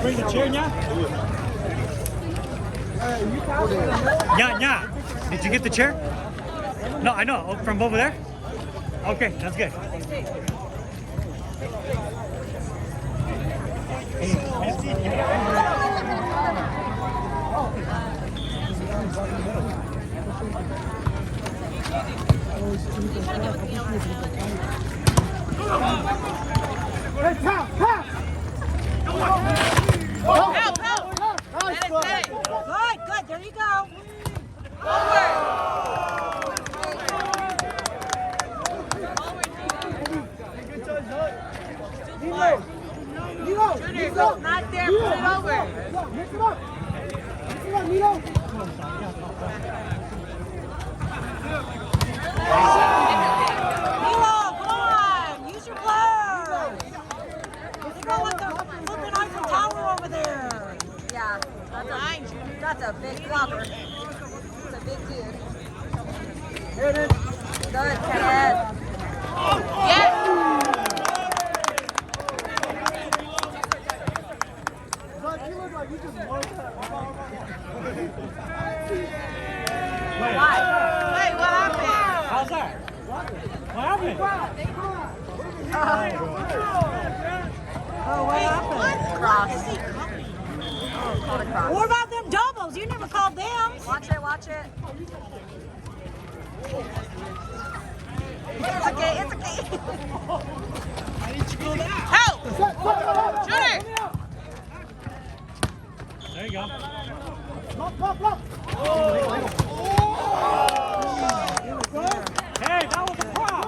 bring the chair now? Yeah. Did you get the chair? No, I know. Oh, from over there? Okay, that's good. Hey, pass! Help! Let it stay. Good. There you go. Over. Junior, not there. Put it over. Mix it up, Nilo. Milo, come on. Use your gloves. They go with the flipping Eiffel Tower over there. Yeah, that's a big flopper. It's a big dude. Good, Ted. Yes. Why? Hey, what happened? How's that? What happened? Oh, what happened? Cross. Oh, called a cross. What about them doubles? You never called them. Watch it. It's okay. Help! Junior! There you go. Block. Hey, that was a cross.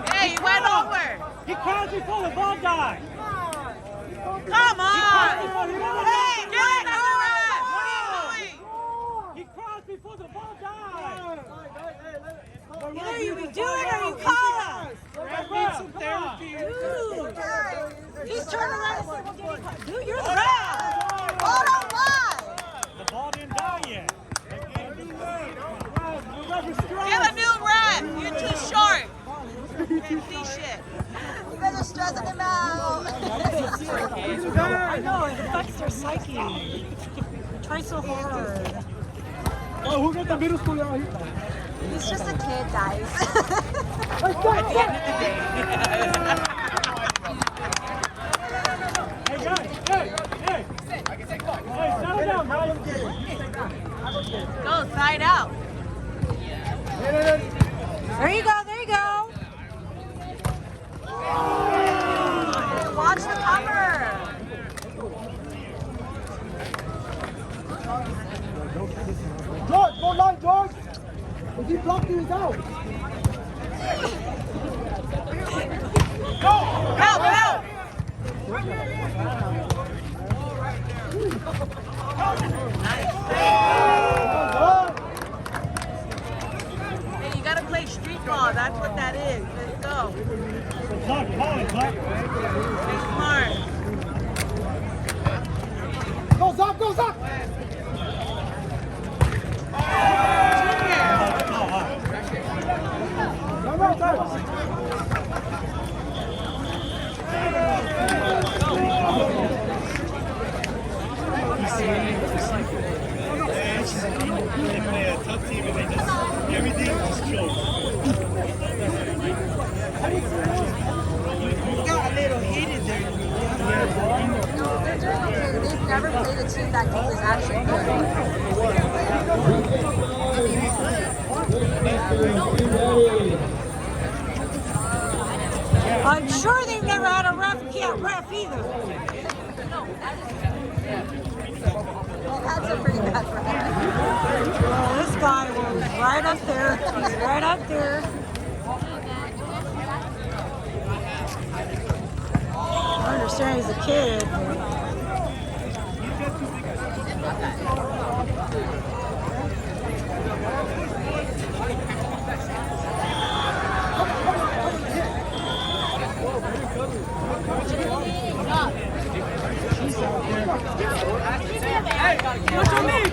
Hey, you went over. He crossed before the ball died. Come on. Hey, get it, What are you doing? He crossed before the ball died. Either you do it or you call us. Dude, he's turning around and saying, well, dude, you're the ref. Hold on, why? The ball didn't die yet. Get a new ref. You're too short. Can't see shit. You guys are stressing him out. I know, it affects their psyche. They try so hard. Oh, who got the middle school out here? He's just a kid, guys. At the end of the day. Hey, guys. Hey, settle down, guys. Go side out. There you go. Watch the cover. George, go line, George. If he blocked you, he's out. Help! Hey, you gotta play street ball. That's what that is. Let's go. Clock. Be smart. Go, Zach. They play a tough team and they just everything just chokes. Got a little heated there. They've never played a team that was actually good. I'm sure they've never had a ref either. They've had some pretty bad runs. Oh, this guy was right up there. He's right up there. I understand he's a kid.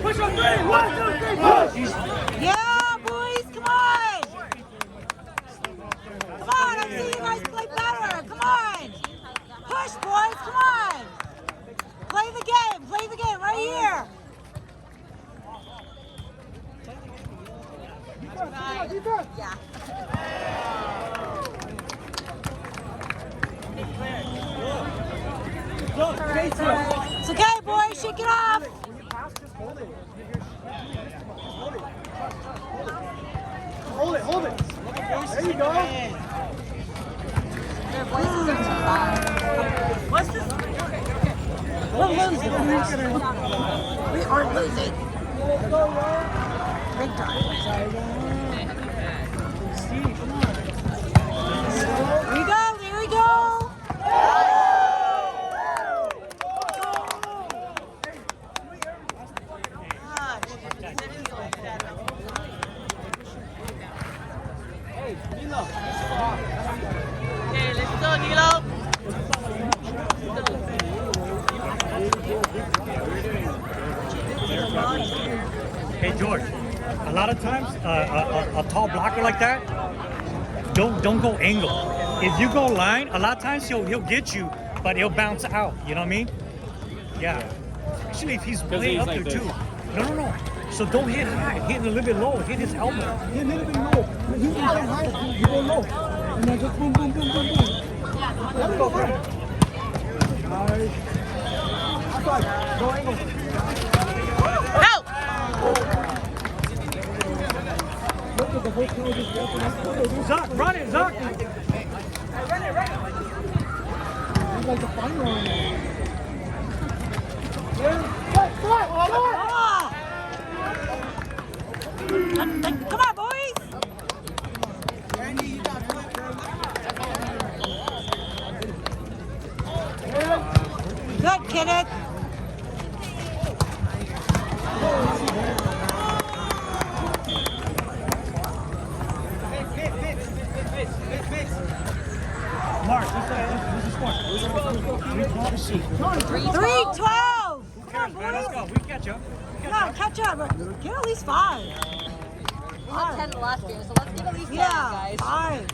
Push on 3. 1, 2, 3, push. Yeah, boys, come on. Come on, I've seen you guys play better. Come on. Push, boys, come on. Play the Defense. Yeah. It's okay, boys. Shake it off. When you pass, just hold it. Hold it. There you go. Their voices are too loud. What's this? We're losing. We are losing. Big time. There we go. There we go. Okay, let's go, Nilo. Hey George, a lot of times a tall blocker like that, don't go angle. If you go line, a lot of times he'll get you, but he'll bounce out. You know what I mean? Yeah. Especially if he's way he's up like there this. too. No. So don't hit high. Hit a little bit low. Hit his elbow. Hit a little bit low. He can get high. You go low. And then just boom, boom, boom, boom, boom. Let's go, bro. Nice. Outside. Go angle. Help! Look at the whole field just walking up. Zuck, run it, Zuck. He's like the final on there. Yeah. Come on, boys. Good, Kenneth. Mark, what's the score? 3-12. Come on, Man, let's boys. go. We catch up. Come on, catch up. Get at least 5. We had 10 the last game, so let's give at least 10, Yeah, guys. 5.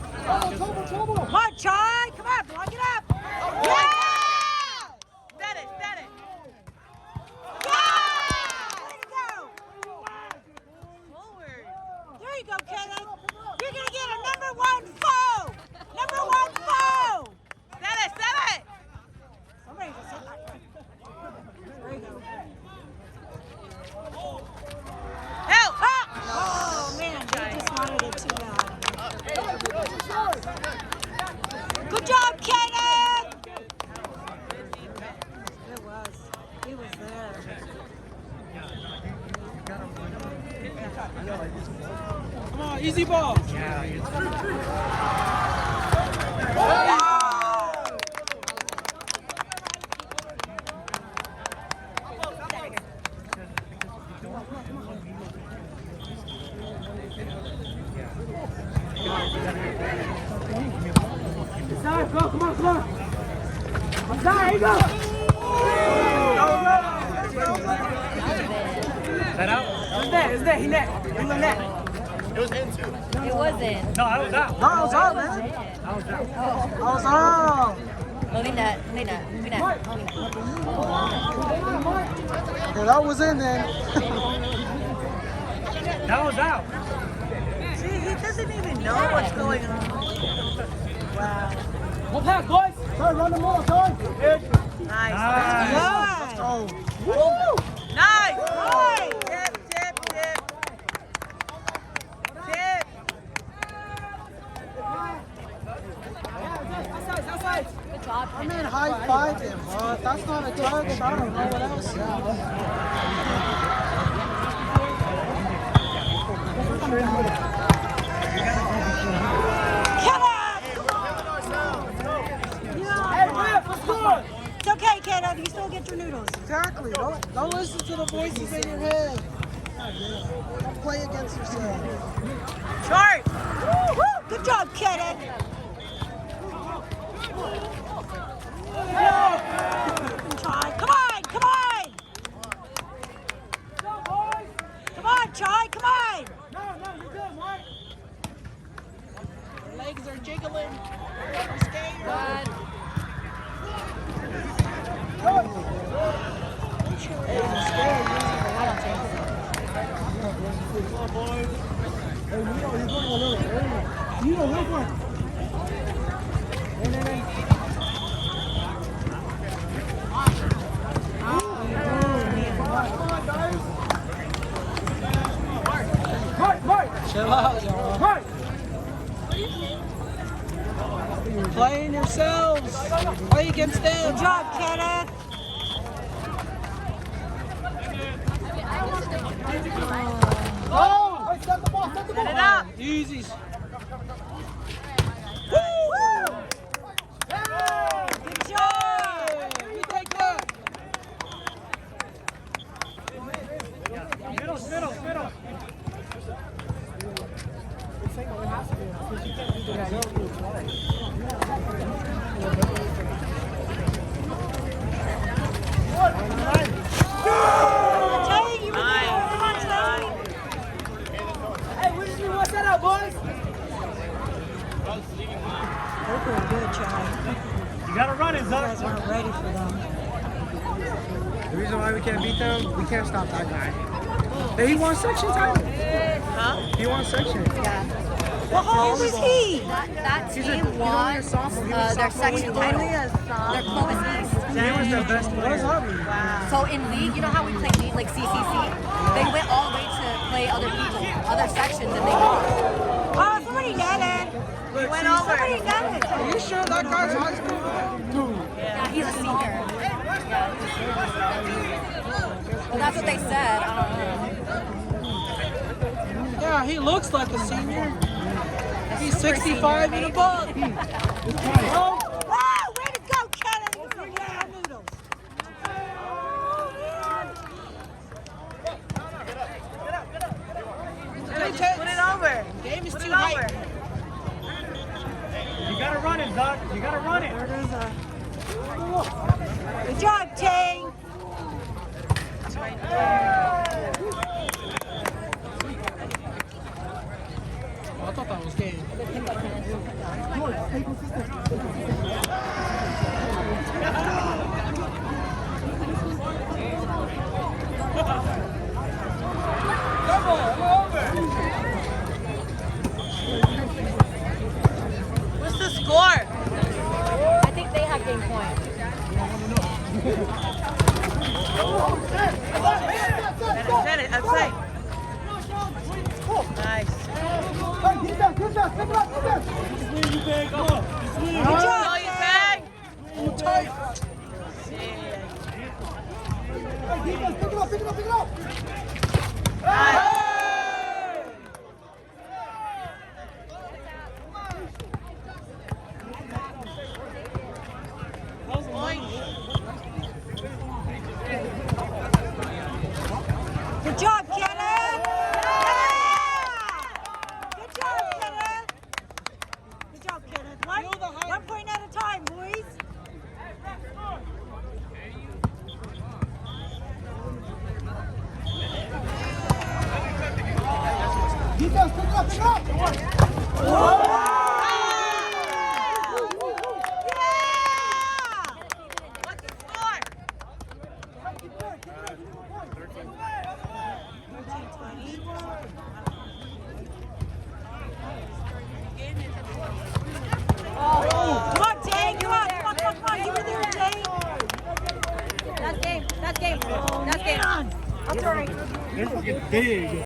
Trouble. Come on, Chai. Come on, block it up. Yeah! Set it. Yeah! Way to go. Forward. There you go, Kenneth. You're going to get a number 1 foe. Number 1 foe. Set it. Somebody just hit that. There you go. Help! Oh, man. They just wanted it too bad. Good job, Kenneth. It was. He was there. Come on, easy ball. Inside, go, come on. Inside, here you go. That out? It's there. He net. He let net. It wasn't. No, I was out. No, I was out, man. I was out. I was out. Oh, net. Yeah, that was in then. That was out. See, he doesn't even know what's going on. Go pass, boys. Sorry, run the ball, sorry. Nice. Good. Oh. Nice. Nice. Tip. Outside. Good job. I mean, high five him, but that's not a charge. I don't know what else. It's okay, Kenneth. You still get your noodles. Exactly. Don't listen to the voices in your head. Don't play against yourself. Short. Woo! Good job, Kenneth. Chai, come on. Come on, Chai, come on. No, you're good, Mark. Legs are jiggling. I'm scared. I don't think so. Hey, Nino, you're going a little early. Nino, wait for it. Chill out, y'all. Playing yourselves. Play against them. Good job, Kenneth. Oh! Hey, set the ball, set the ball. Set it up. Easy. Good job. You take that. Middle. Tay, you were there. Come on, Tay. Hey, what's that up, boys? They're pretty good, Chad. You gotta run it, You Zuck. guys aren't ready for them. The reason why we can't beat them, we can't stop that guy. Hey, he won section title. Huh? He won section. How old is he? That He's team only a won sophomore. He was a their sophomore. section title. Only a They're Clovis East. He was the best player. So in league, you know how we play league like CCC? They went all the way to play other people, other sections, and they won. Oh, somebody netted. He went over. Somebody netted. Are you sure that guy's high school? Yeah, he's a senior. Yeah. Well, that's what they said. I don't know. Yeah, he looks like a senior. He's 65 and above. Oh, way to go, Kenneth. With your damn noodles. Put it over. Game is Put too it over. high. You gotta run it, Zuck. You gotta run it. Good job, Tay. I thought that was game. What's the score? I think they have game point. Set it. Outside. Nice. Hey, get down, get down, step it up, get down. Good Oh, job, you Tay. bang. Hey, defense, pick it up, pick it up, pick it up. Good job, Kenneth. Yeah! Good job, Kenneth. Good job, Kenneth. One point at a time, boys. Defense, pick it up, pick it up. Yeah! What's the score? 13-20. Come on, Tay. Come on. You were there, Tay. That's game. That's game. That's game. Man. I'll turn it. This is big.